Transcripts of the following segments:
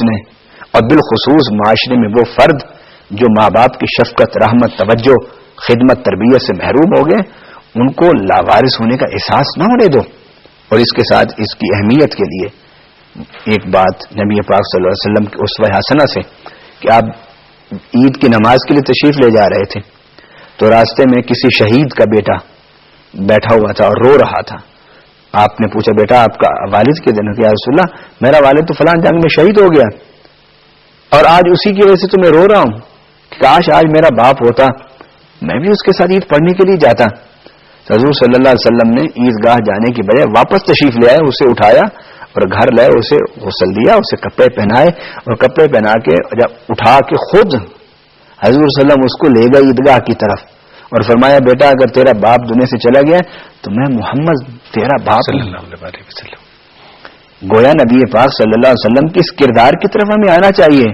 نے، اور بالخصوص معاشرے میں وہ فرد جو ماں باپ کی شفقت، رحمت، توجہ، خدمت، تربیت سے محروم ہو گئے، ان کو لاوارث ہونے کا احساس نہ ہونے دو. اور اس کے ساتھ اس کی اہمیت کے لیے ایک بات نبی پاک صلی اللہ علیہ وسلم کی اسوہ حسنہ سے کہ آپ عید کی نماز کے لیے تشریف لے جا رہے تھے تو راستے میں کسی شہید کا بیٹا بیٹھا ہوا تھا اور رو رہا تھا. آپ نے پوچھا بیٹا آپ کا والد کے دن یا رسول اللہ میرا والد تو فلاں جنگ میں شہید ہو گیا اور آج اسی کی وجہ سے تو میں رو رہا ہوں، کاش آج میرا باپ ہوتا، میں بھی اس کے ساتھ عید پڑھنے کے لیے جاتا. حضور صلی اللہ علیہ وسلم نے عیدگاہ جانے کی بجائے واپس تشریف لے آئے، اسے اٹھایا اور گھر لائے، اسے غسل دیا، اسے کپڑے پہنائے اور کپڑے پہنا کے جب اٹھا کے خود حضور صلی اللہ علیہ وسلم اس کو لے گئے عیدگاہ کی طرف اور فرمایا بیٹا اگر تیرا باپ دنیا سے چلا گیا تو میں محمد تیرا باپ صلی اللہ علیہ وسلم. گویا نبی پاک صلی اللہ علیہ وسلم کی اس کردار کی طرف ہمیں آنا چاہیے.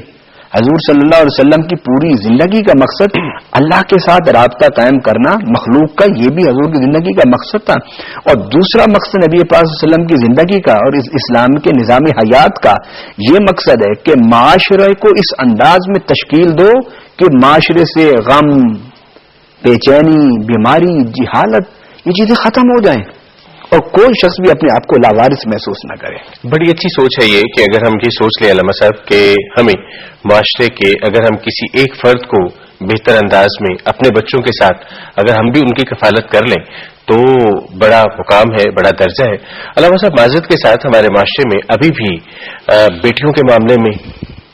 حضور صلی اللہ علیہ وسلم کی پوری زندگی کا مقصد اللہ کے ساتھ رابطہ قائم کرنا، مخلوق کا یہ بھی حضور کی زندگی کا مقصد تھا. اور دوسرا مقصد نبی پاک صلی اللہ علیہ وسلم کی زندگی کا اور اس اسلام کے نظام حیات کا یہ مقصد ہے کہ معاشرے کو اس انداز میں تشکیل دو کہ معاشرے سے غم، بے چینی، بیماری، جہالت یہ چیزیں ختم ہو جائیں اور کوئی شخص بھی اپنے آپ کو لاوارث محسوس نہ کرے. بڑی اچھی سوچ ہے یہ کہ اگر ہم یہ سوچ لیں علامہ صاحب کہ ہمیں معاشرے کے اگر ہم کسی ایک فرد کو بہتر انداز میں اپنے بچوں کے ساتھ اگر ہم بھی ان کی کفالت کر لیں تو بڑا مقام ہے، بڑا درجہ ہے. علامہ صاحب معذرت کے ساتھ ہمارے معاشرے میں ابھی بھی بیٹیوں کے معاملے میں،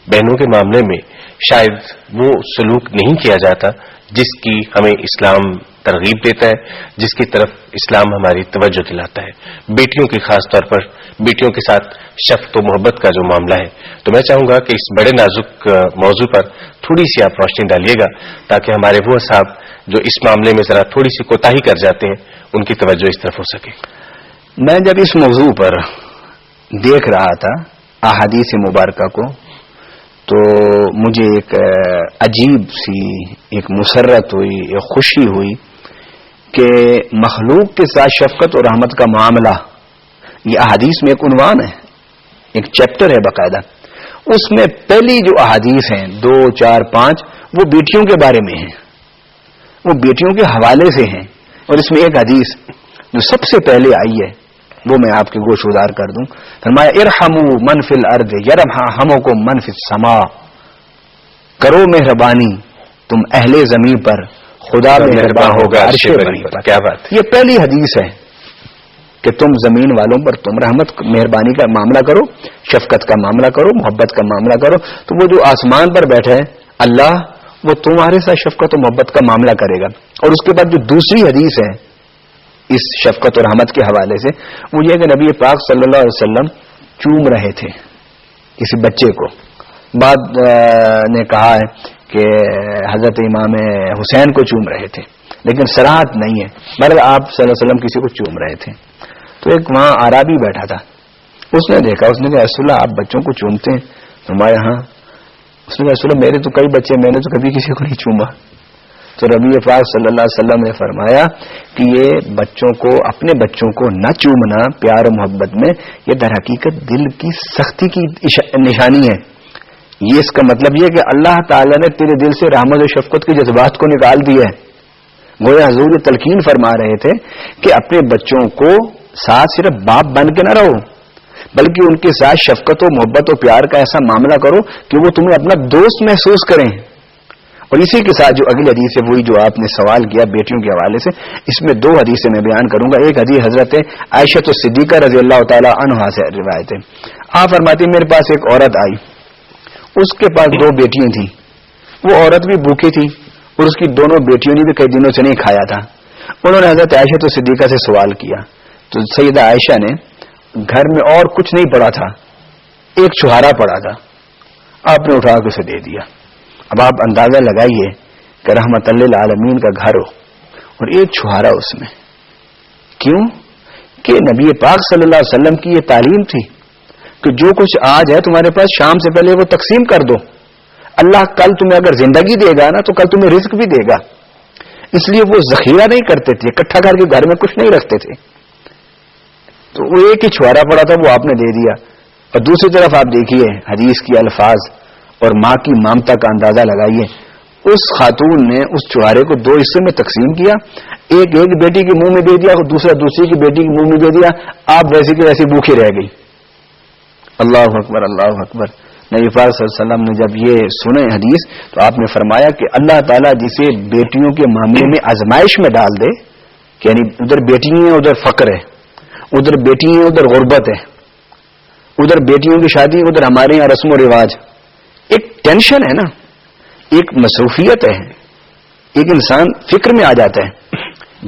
بہنوں کے معاملے میں شاید وہ سلوک نہیں کیا جاتا جس کی ہمیں اسلام ترغیب دیتا ہے، جس کی طرف اسلام ہماری توجہ دلاتا ہے. بیٹیوں کی خاص طور پر بیٹیوں کے ساتھ شفقت و محبت کا جو معاملہ ہے، تو میں چاہوں گا کہ اس بڑے نازک موضوع پر تھوڑی سی آپ روشنی ڈالیے گا تاکہ ہمارے وہ صاحب جو اس معاملے میں ذرا تھوڑی سی کوتاہی کر جاتے ہیں ان کی توجہ اس طرف ہو سکے. میں جب اس موضوع پر دیکھ رہا تھا احادیث مبارکہ کو تو مجھے ایک عجیب سی ایک مسرت ہوئی، ایک خوشی ہوئی کہ مخلوق کے ساتھ شفقت اور رحمت کا معاملہ یہ احادیث میں ایک عنوان ہے، ایک چیپٹر ہے باقاعدہ. اس میں پہلی جو احادیث ہیں 2، 4، 5 وہ بیٹیوں کے بارے میں ہیں، وہ بیٹیوں کے حوالے سے ہیں. اور اس میں ایک حدیث جو سب سے پہلے آئی ہے وہ میں آپ کے گوش گزار کر دوں. فرمایا ارحموا من فی الارض یرحمکم من فی السماء، کرو مہربانی تم اہل زمین پر، خدا مہربان ہوگا عرش بری پر. کیا بات، یہ پہلی حدیث ہے کہ تم زمین والوں پر تم رحمت مہربانی کا معاملہ کرو، شفقت کا معاملہ کرو، محبت کا معاملہ کرو. تو وہ جو آسمان پر بیٹھے ہیں اللہ وہ تمہارے ساتھ شفقت و محبت کا معاملہ کرے گا. اور اس کے بعد جو دوسری حدیث ہے اس شفقت اور رحمت کے حوالے سے وہ یہ کہ نبی پاک صلی اللہ علیہ وسلم چوم رہے تھے کسی بچے کو. بعد نے کہا ہے کہ حضرت امام حسین کو چوم رہے تھے لیکن صراحت نہیں ہے، مگر آپ صلی اللہ علیہ وسلم کسی کو چوم رہے تھے. تو ایک وہاں عربی بیٹھا تھا، اس نے دیکھا، اس نے کہا رسول اللہ آپ بچوں کو چومتے ہیں؟ فرمایا ہاں. اس نے کہا رسول اللہ میرے تو کئی بچے، میں نے تو کبھی کسی کو نہیں چوما. تو نبی پاک صلی اللہ علیہ وسلم نے فرمایا کہ یہ بچوں کو، اپنے بچوں کو نہ چومنا پیار و محبت میں یہ در حقیقت دل کی سختی کی نشانی ہے. یہ اس کا مطلب یہ کہ اللہ تعالیٰ نے تیرے دل سے رحمت و شفقت کے جذبات کو نکال دیا ہے. گویا حضور یہ تلقین فرما رہے تھے کہ اپنے بچوں کو ساتھ صرف باپ بن کے نہ رہو بلکہ ان کے ساتھ شفقت و محبت و پیار کا ایسا معاملہ کرو کہ وہ تمہیں اپنا دوست محسوس کریں. اور اسی کے ساتھ جو اگلی حدیث ہے وہی جو آپ نے سوال کیا بیٹیوں کے حوالے سے، اس میں 2 حدیثیں میں بیان کروں گا. ایک حدیث حضرت عائشہ صدیقہ رضی اللہ تعالی عنہا سے روایت ہے. آپ فرماتی میرے پاس ایک عورت آئی، اس کے پاس 2 بیٹیاں تھیں، وہ عورت بھی بھوکی تھی اور اس کی دونوں بیٹیوں نے بھی کئی دنوں سے نہیں کھایا تھا. انہوں نے حضرت عائشہ صدیقہ سے سوال کیا تو سیدہ عائشہ نے گھر میں اور کچھ نہیں پڑا تھا، ایک چھہارا پڑا تھا، آپ نے اٹھا کے اسے دے دیا. اب آپ اندازہ لگائیے کہ رحمت للعالمین کا گھر ہو اور ایک چھہارا اس میں. کیوں؟ کہ نبی پاک صلی اللہ علیہ وسلم کی یہ تعلیم تھی کہ جو کچھ آج ہے تمہارے پاس شام سے پہلے وہ تقسیم کر دو. اللہ کل تمہیں اگر زندگی دے گا نا تو کل تمہیں رزق بھی دے گا. اس لیے وہ ذخیرہ نہیں کرتے تھے، اکٹھا کر کے گھر میں کچھ نہیں رکھتے تھے. تو وہ ایک ہی چھوارا پڑا تھا وہ آپ نے دے دیا اور دوسری طرف آپ دیکھیے حدیث کی الفاظ اور ماں کی ممتا کا اندازہ لگائیے. اس خاتون نے اس چوہارے کو 2 حصے میں تقسیم کیا, ایک بیٹی کے منہ میں دے دیا اور دوسرا دوسری کی بیٹی کے منہ میں دے دیا. آپ ویسے کہ ویسے بھوکے رہ گئی. اللہ اکبر اللہ اکبر. نبی پاک صلی اللہ علیہ وسلم نے جب یہ سنے حدیث تو آپ نے فرمایا کہ اللہ تعالیٰ جسے بیٹیوں کے معاملے میں آزمائش میں ڈال دے, کہ یعنی ادھر بیٹی ہیں ادھر فقر ہے, ادھر بیٹی ہیں ادھر غربت ہے, ادھر بیٹیوں کی شادی ادھر ہمارے یہاں رسم و رواج, ایک ٹینشن ہے نا, ایک مصروفیت ہے, ایک انسان فکر میں آ جاتا ہے.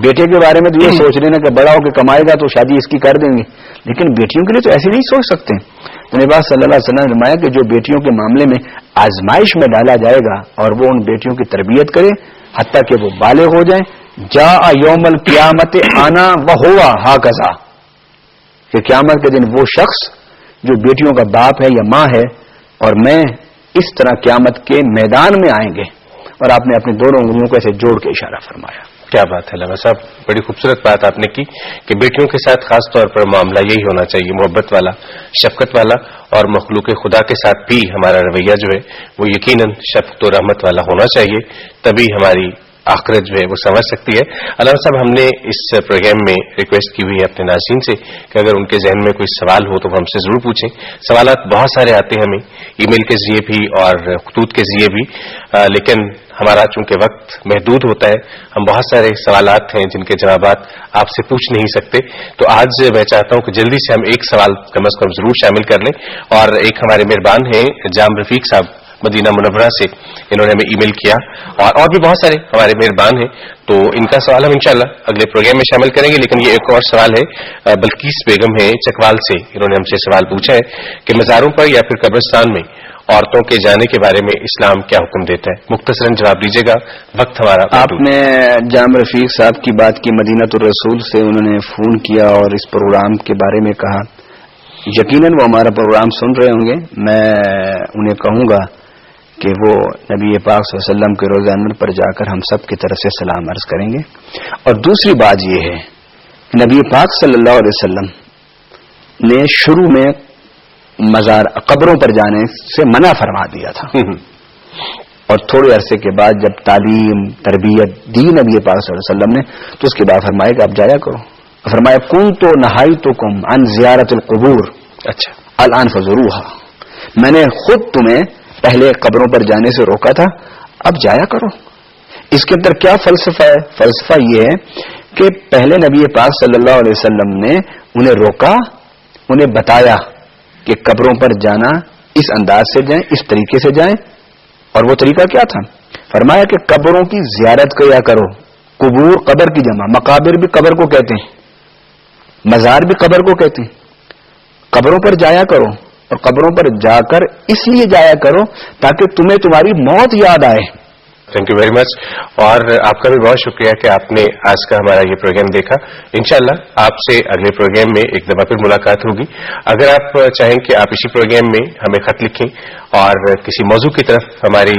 بیٹے کے بارے میں تو یہ سوچ لینا کہ بڑا ہو کے کمائے گا تو شادی اس کی کر دیں گے, لیکن بیٹیوں کے لیے تو ایسے نہیں سوچ سکتے. تو نبی صلی اللہ علیہ وسلم نے فرمایا کہ جو بیٹیوں کے معاملے میں آزمائش میں ڈالا جائے گا اور وہ ان بیٹیوں کی تربیت کرے حتیٰ کہ وہ بالغ ہو جائیں, جاء یوم القیامت آنا وہوا ہاکذا, کہ قیامت کے دن وہ شخص جو بیٹیوں کا باپ ہے یا ماں ہے اور میں اس طرح قیامت کے میدان میں آئیں گے. اور آپ نے اپنی دونوں انگلیوں کو ایسے جوڑ کے اشارہ فرمایا. کیا بات ہے علامہ صاحب, بڑی خوبصورت بات آپ نے کی کہ بیٹیوں کے ساتھ خاص طور پر معاملہ یہی ہونا چاہیے, محبت والا, شفقت والا, اور مخلوق خدا کے ساتھ بھی ہمارا رویہ جو ہے وہ یقیناً شفقت و رحمت والا ہونا چاہیے, تبھی ہماری آخرت جو ہے وہ سمجھ سکتی ہے. علامہ صاحب, ہم نے اس پروگرام میں ریکویسٹ کی ہوئی ہے اپنے ناظرین سے کہ اگر ان کے ذہن میں کوئی سوال ہو تو وہ ہم سے ضرور پوچھیں. سوالات بہت سارے آتے ہیں ہمیں ای میل کے ذریعے بھی اور خطوط کے ذریعے بھی, لیکن ہمارا چونکہ وقت محدود ہوتا ہے, ہم بہت سارے سوالات ہیں جن کے جوابات آپ سے پوچھ نہیں سکتے. تو آج میں چاہتا ہوں کہ جلدی سے ہم ایک سوال کم از کم ضرور شامل کر لیں. اور ایک ہمارے مہربان ہیں جام رفیق صاحب مدینہ منورہ سے, انہوں نے ہمیں ای میل کیا, اور بھی بہت سارے ہمارے مہربان ہیں, تو ان کا سوال ہم انشاءاللہ اگلے پروگرام میں شامل کریں گے. لیکن یہ ایک اور سوال ہے, بلقیس بیگم ہے چکوال سے, انہوں نے ہم سے سوال پوچھا ہے کہ مزاروں پر یا پھر قبرستان میں عورتوں کے جانے کے بارے میں اسلام کیا حکم دیتا ہے. مختصراً جواب دیجیے گا, وقت ہمارا. آپ نے جام رفیق صاحب کی بات کی, مدینہ الرسول سے انہوں نے فون کیا اور اس پروگرام کے بارے میں کہا. یقیناً وہ ہمارا پروگرام سن رہے ہوں گے. میں انہیں کہوں گا کہ وہ نبی پاک صلی اللہ علیہ وسلم کے روضہ انور پر جا کر ہم سب کی طرف سے سلام عرض کریں گے. اور دوسری بات یہ ہے کہ نبی پاک صلی اللہ علیہ وسلم نے شروع میں قبروں پر جانے سے منع فرما دیا تھا, اور تھوڑے عرصے کے بعد جب تعلیم تربیت دی نبی پاک صلی اللہ علیہ وسلم نے تو اس کے بعد فرمایا کہ آپ جایا کرو. فرمایا کن تو نہائی تو کم ان زیارت القبور, اچھا الان فزوروہا, میں نے خود تمہیں پہلے قبروں پر جانے سے روکا تھا, اب جایا کرو. اس کے اندر کیا فلسفہ ہے؟ فلسفہ یہ ہے کہ پہلے نبی پاک صلی اللہ علیہ وسلم نے انہیں روکا, انہیں بتایا کہ قبروں پر جانا اس انداز سے جائیں, اس طریقے سے جائیں. اور وہ طریقہ کیا تھا؟ فرمایا کہ قبروں کی زیارت کیا کرو. قبور قبر کی جمع, مقابر بھی قبر کو کہتے ہیں, مزار بھی قبر کو کہتے ہیں. قبروں پر جایا کرو, اور قبروں پر جا کر اس لیے جایا کرو تاکہ تمہیں تمہاری موت یاد آئے. Thank you very much. اور آپ کا بھی بہت شکریہ کہ آپ نے آج کا ہمارا یہ پروگرام دیکھا. انشاءاللہ آپ سے اگلے پروگرام میں ایک دفعہ پھر ملاقات ہوگی. اگر آپ چاہیں کہ آپ اسی پروگرام میں ہمیں خط لکھیں اور کسی موضوع کی طرف ہماری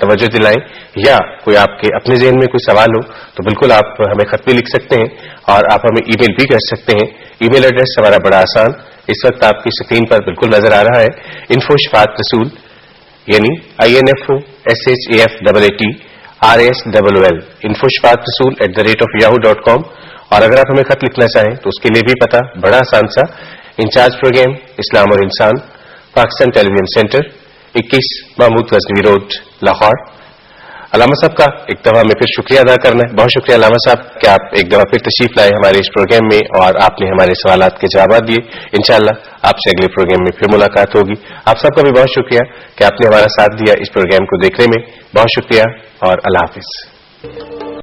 توجہ دلائیں, یا کوئی آپ کے اپنے ذہن میں کوئی سوال ہو, تو بالکل آپ ہمیں خط بھی لکھ سکتے ہیں اور آپ ہمیں ای میل بھی کر سکتے ہیں. ای میل ایڈریس ہمارا بڑا آسان, اس وقت آپ کی اسکرین پر بالکل نظر آ رہا ہے, info شفاعت رسول, یعنی INFO SHAFAAT RSOOL, info شفاعت رسول @yahoo.com. اور اگر آپ ہمیں خط لکھنا چاہیں تو اس کے لیے بھی پتہ بڑا آسان سا, انچارج پروگرام اسلام اور انسان, Pakistan television centre, 21 Mahmud Ghaznavi road, Lahore. علامہ صاحب کا ایک دفعہ میں پھر شکریہ ادا کرنا ہے. بہت شکریہ علامہ صاحب کہ آپ ایک دفعہ پھر تشریف لائے ہمارے اس پروگرام میں اور آپ نے ہمارے سوالات کے جوابات دیے. انشاءاللہ آپ سے اگلے پروگرام میں پھر ملاقات ہوگی. آپ سب کا بھی بہت شکریہ کہ آپ نے ہمارا ساتھ دیا اس پروگرام کو دیکھنے میں. بہت شکریہ اور اللہ حافظ.